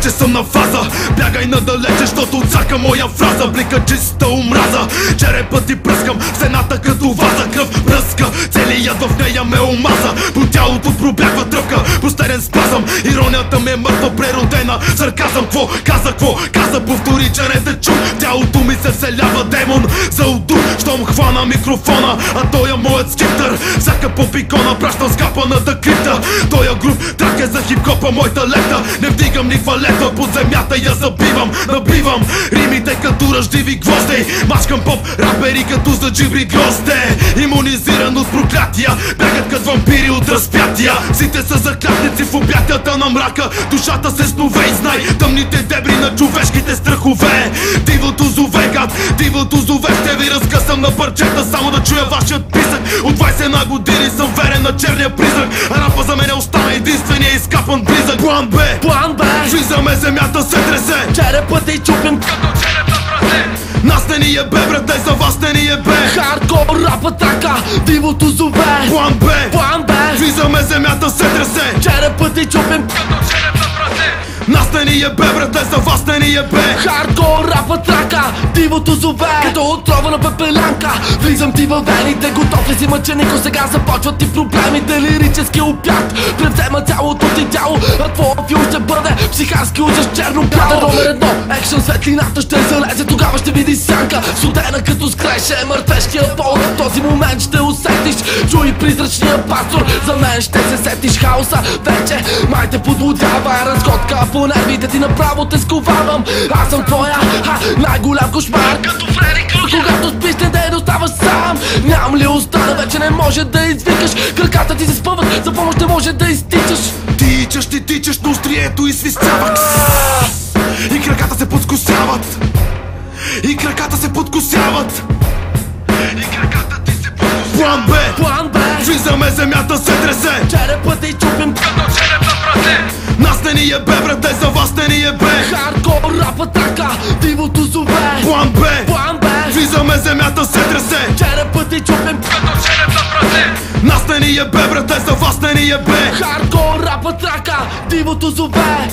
че съм на фаза. Бягай надалече, защото цака моя фраза. Блика чиста омраза, черепът ти пръскам, стената като ваза. Кръв бръска, целият в нея ме омаза. По тялото пробягва тръпка, постарен спазъм. Иронията ми е мъртва преродена, сарказъм. Кво каза, повтори, че не те чу. Тялото ми се вселява демон за удух, щом хвана микрофона, а той е моят скиптър. Всяка поп-икона пращам скапаната крипта. Тоя груп трак е за хип-хопа, моята лета. Не вдигам ни валета, под земята я забивам. Набивам римите като ръждиви гвозди. Мачкам поп рапери като за джибри грозде. Имунизиран от проклятия, бягат като вампири от разпятия. Сите са заклятници в обятията на мрака. Душата се снове и знай тъмните дебри на човешките страхове. Дивото зове, гад, дивото зове. Ще ви разкъсам на парчета, само да чуя вашият писък. От 21 години съм верен на черния призрак. Рапа за мен остана единствения изкапан близък. План Б, влизаме, земята се тресе. Черепът е чупен като череп на прасе. Нас не ни е бе, брате, за вас не ни е бе. Хардкор рапа трака, дивото зове. План Б, влизаме, земята се тресе. Черепът е чупен като череп на прасе. Нас не ни е бе, брате, за вас не ни е бе. Хардкор рапа трака, дивото зове. Като отрова на пепелянка, влизам ти във вените. Готов ли си мъченико, сега започват ти проблемите. Лирически опят превзема цялото ти тяло, а твоя фил ще бъде психарски ужас черно бяло. Номер едно, екшън, светлината ще залезе, тогава ще видиш сянка. Студена като скреше мъртвешкия пол. В този момент ще усетиш, чуй призрачния пастор. За мен ще се сетиш хаоса, вече май те подлудява. Разгодка по нервите ти, направо те сковавам. Аз съм твоя най-голям кошмар, като Фредди Крюгер. Когато спиш, не те оставаш сам. Нямам ли остана, вече не може да извикаш. Краката ти се спъват, за помощ не може да изтичаш. Ти тичаш, но острието изсвистява. И краката се подкосяват. И краката се подкосяват. И краката ти се подкосяват. План Б, влизаме, земята се тресе. черепът е чупен като череп на прасе. Нас не ни е бе, брате, за вас не ни е бе. Хардкор рапа трака, дивото зове. План Б, влизаме, земята се тресе. Черепът е чупен като череп на прасе. Нас не ни е бе, брате, за вас не ни е бе. Хардкор рапа трака, дивото зове.